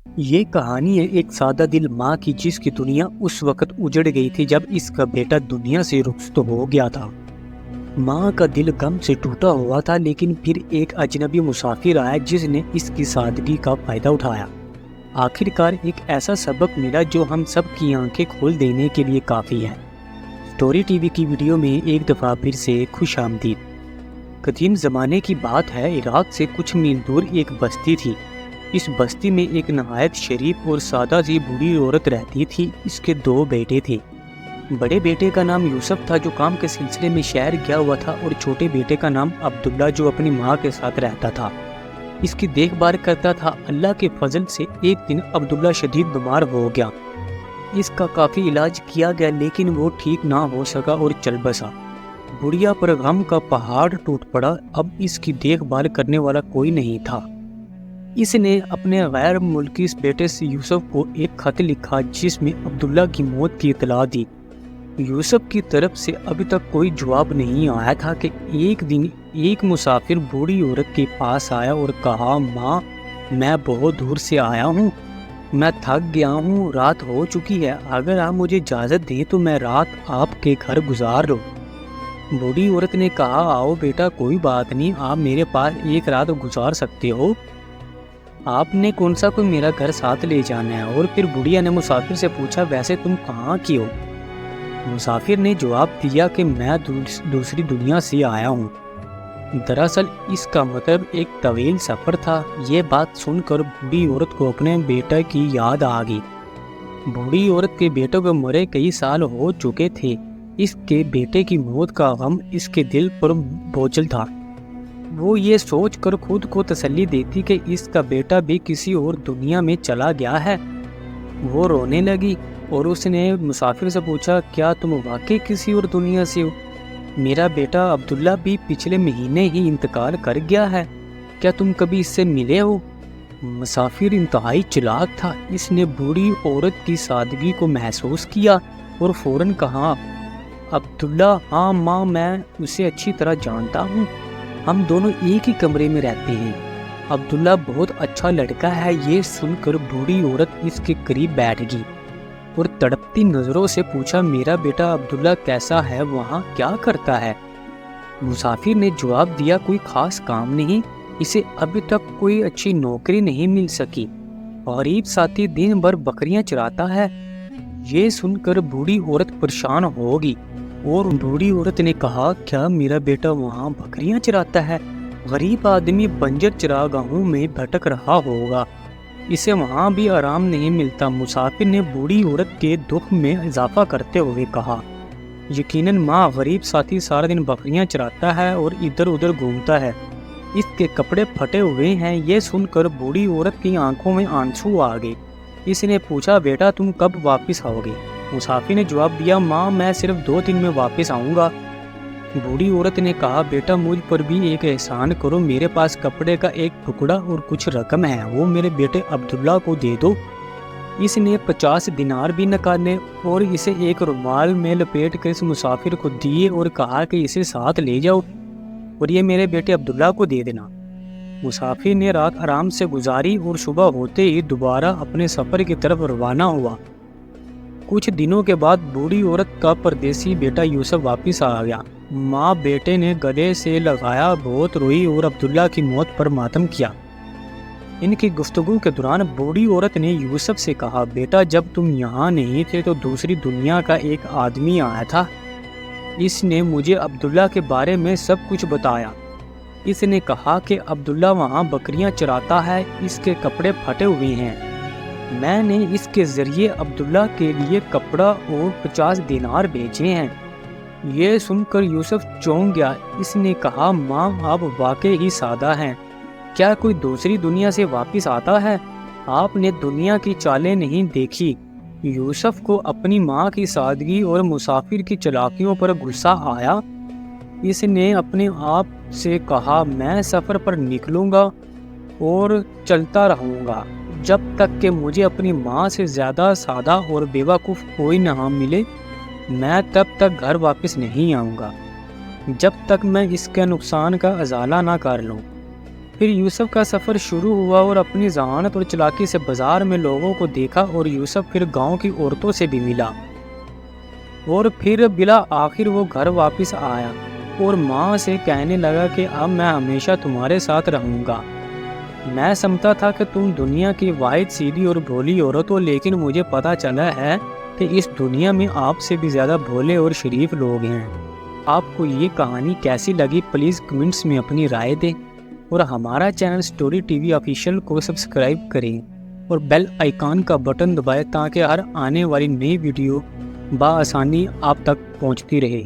یہ کہانی ہے ایک سادہ دل ماں کی جس کی دنیا اس وقت اجڑ گئی تھی جب اس کا بیٹا دنیا سے رخصت ہو گیا تھا۔ ماں کا دل غم سے ٹوٹا ہوا تھا، لیکن پھر ایک اجنبی مسافر آیا جس نے اس کی سادگی کا فائدہ اٹھایا۔ آخر کار ایک ایسا سبق ملا جو ہم سب کی آنکھیں کھول دینے کے لیے کافی ہے۔ سٹوری ٹی وی کی ویڈیو میں ایک دفعہ پھر سے خوش آمدید۔ قدیم زمانے کی بات ہے، عراق سے کچھ میل دور ایک بستی تھی۔ اس بستی میں ایک نہایت شریف اور سادہ سی بوڑھی عورت رہتی تھی۔ اس کے 2 بیٹے تھے۔ بڑے بیٹے کا نام یوسف تھا جو کام کے سلسلے میں شہر گیا ہوا تھا، اور چھوٹے بیٹے کا نام عبداللہ جو اپنی ماں کے ساتھ رہتا تھا، اس کی دیکھ بھال کرتا تھا۔ اللہ کے فضل سے ایک دن عبداللہ شدید بیمار ہو گیا۔ اس کا کافی علاج کیا گیا لیکن وہ ٹھیک نہ ہو سکا اور چل بسا۔ بڑھیا پر غم کا پہاڑ ٹوٹ پڑا۔ اب اس کی دیکھ بھال کرنے والا کوئی نہیں تھا۔ اس نے اپنے غیر ملکی بیٹے سے یوسف کو ایک خط لکھا جس میں عبداللہ کی موت کی اطلاع دی۔ یوسف کی طرف سے ابھی تک کوئی جواب نہیں آیا تھا کہ ایک دن ایک مسافر بوڑھی عورت کے پاس آیا اور کہا، ماں، میں بہت دور سے آیا ہوں، میں تھک گیا ہوں، رات ہو چکی ہے، اگر آپ مجھے اجازت دیں تو میں رات آپ کے گھر گزار لوں۔ بوڑھی عورت نے کہا، آؤ بیٹا، کوئی بات نہیں، آپ میرے پاس ایک رات گزار سکتے ہو، آپ نے کون سا کوئی میرا گھر ساتھ لے جانا ہے؟ اور پھر بڑھیا نے مسافر سے پوچھا، ویسے تم کہاں کی ہو؟ مسافر نے جواب دیا کہ میں دوسری دنیا سے آیا ہوں۔ دراصل اس کا مطلب ایک طویل سفر تھا۔ یہ بات سن کر بوڑھی عورت کو اپنے بیٹے کی یاد آ گئی۔ بوڑھی عورت کے بیٹے کو مرے کئی سال ہو چکے تھے۔ اس کے بیٹے کی موت کا غم اس کے دل پر بوجھل تھا۔ وہ یہ سوچ کر خود کو تسلی دیتی کہ اس کا بیٹا بھی کسی اور دنیا میں چلا گیا ہے۔ وہ رونے لگی اور اس نے مسافر سے پوچھا، کیا تم واقعی کسی اور دنیا سے ہو؟ میرا بیٹا عبداللہ بھی پچھلے مہینے ہی انتقال کر گیا ہے، کیا تم کبھی اس سے ملے ہو؟ مسافر انتہائی چلاک تھا۔ اس نے بوڑھی عورت کی سادگی کو محسوس کیا اور فوراً کہا، عبداللہ، ہاں ماں، میں اسے اچھی طرح جانتا ہوں، ہم دونوں ایک ہی کمرے میں رہتے ہیں، عبداللہ بہت اچھا لڑکا ہے۔ یہ سن کر بوڑھی عورت اس کے قریب بیٹھ گئی اور تڑپتی نظروں سے پوچھا، میرا بیٹا عبداللہ کیسا ہے، وہاں کیا کرتا ہے؟ مسافر نے جواب دیا، کوئی خاص کام نہیں، اسے ابھی تک کوئی اچھی نوکری نہیں مل سکی، غریب ساتھی دن بھر بکریاں چراتا ہے۔ یہ سن کر بوڑھی عورت پریشان ہوگی اور بوڑھی عورت نے کہا، کیا میرا بیٹا وہاں بکریاں چراتا ہے؟ غریب آدمی بنجر چراگاہوں میں بھٹک رہا ہوگا، اسے وہاں بھی آرام نہیں ملتا۔ مسافر نے بوڑھی عورت کے دکھ میں اضافہ کرتے ہوئے کہا، یقیناً ماں، غریب ساتھی سارا دن بکریاں چراتا ہے اور ادھر ادھر گھومتا ہے، اس کے کپڑے پھٹے ہوئے ہیں۔ یہ سن کر بوڑھی عورت کی آنکھوں میں آنسو آ گئے۔ اس نے پوچھا، بیٹا تم کب واپس آؤ گے؟ مسافر نے جواب دیا، ماں، میں صرف 2 دن میں واپس آؤں گا۔ بوڑھی عورت نے کہا، بیٹا مجھ پر بھی ایک احسان کرو، میرے پاس کپڑے کا ایک ٹکڑا اور کچھ رقم ہے، وہ میرے بیٹے عبداللہ کو دے دو۔ اس نے 50 دینار بھی نکالے اور اسے ایک رومال میں لپیٹ کر اس مسافر کو دیے اور کہا کہ اسے ساتھ لے جاؤ اور یہ میرے بیٹے عبداللہ کو دے دینا۔ مسافر نے رات آرام سے گزاری اور صبح ہوتے ہی دوبارہ اپنے سفر کی طرف روانہ ہوا۔ کچھ دنوں کے بعد بوڑھی عورت کا پردیسی بیٹا یوسف واپس آ گیا۔ ماں بیٹے نے گلے سے لگایا، بہت روئی اور عبداللہ کی موت پر ماتم کیا۔ ان کی گفتگو کے دوران بوڑھی عورت نے یوسف سے کہا، بیٹا جب تم یہاں نہیں تھے تو دوسری دنیا کا ایک آدمی آیا تھا، اس نے مجھے عبداللہ کے بارے میں سب کچھ بتایا۔ اس نے کہا کہ عبداللہ وہاں بکریاں چراتا ہے، اس کے کپڑے پھٹے ہوئے ہیں، میں نے اس کے ذریعے عبداللہ کے لیے کپڑا اور 50 دینار بھیجے ہیں۔ یہ سن کر یوسف چونک گیا۔ اس نے کہا، ماں، آپ واقعی ہی سادہ ہیں، کیا کوئی دوسری دنیا سے واپس آتا ہے؟ آپ نے دنیا کی چالیں نہیں دیکھی۔ یوسف کو اپنی ماں کی سادگی اور مسافر کی چلاکیوں پر غصہ آیا۔ اس نے اپنے آپ سے کہا، میں سفر پر نکلوں گا اور چلتا رہوں گا جب تک کہ مجھے اپنی ماں سے زیادہ سادہ اور بیوقوف کوئی نہ ملے۔ میں تب تک گھر واپس نہیں آؤں گا جب تک میں اس کے نقصان کا ازالہ نہ کر لوں۔ پھر یوسف کا سفر شروع ہوا اور اپنی ذہانت اور چلاکی سے بازار میں لوگوں کو دیکھا، اور یوسف پھر گاؤں کی عورتوں سے بھی ملا، اور پھر بلا آخر وہ گھر واپس آیا اور ماں سے کہنے لگا کہ اب میں ہمیشہ تمہارے ساتھ رہوں گا۔ میں سمجھتا تھا کہ تم دنیا کی واحد سیدھی اور بھولی عورت ہو، لیکن مجھے پتا چلا ہے کہ اس دنیا میں آپ سے بھی زیادہ بھولے اور شریف لوگ ہیں۔ آپ کو یہ کہانی کیسی لگی پلیز کمنٹس میں اپنی رائے دیں، اور ہمارا channel story T V official کو سبسکرائب کریں اور بیل آئیکن کا بٹن دبائیں تاکہ ہر آنے والی نئی ویڈیو بآسانی آپ تک پہنچتی رہے۔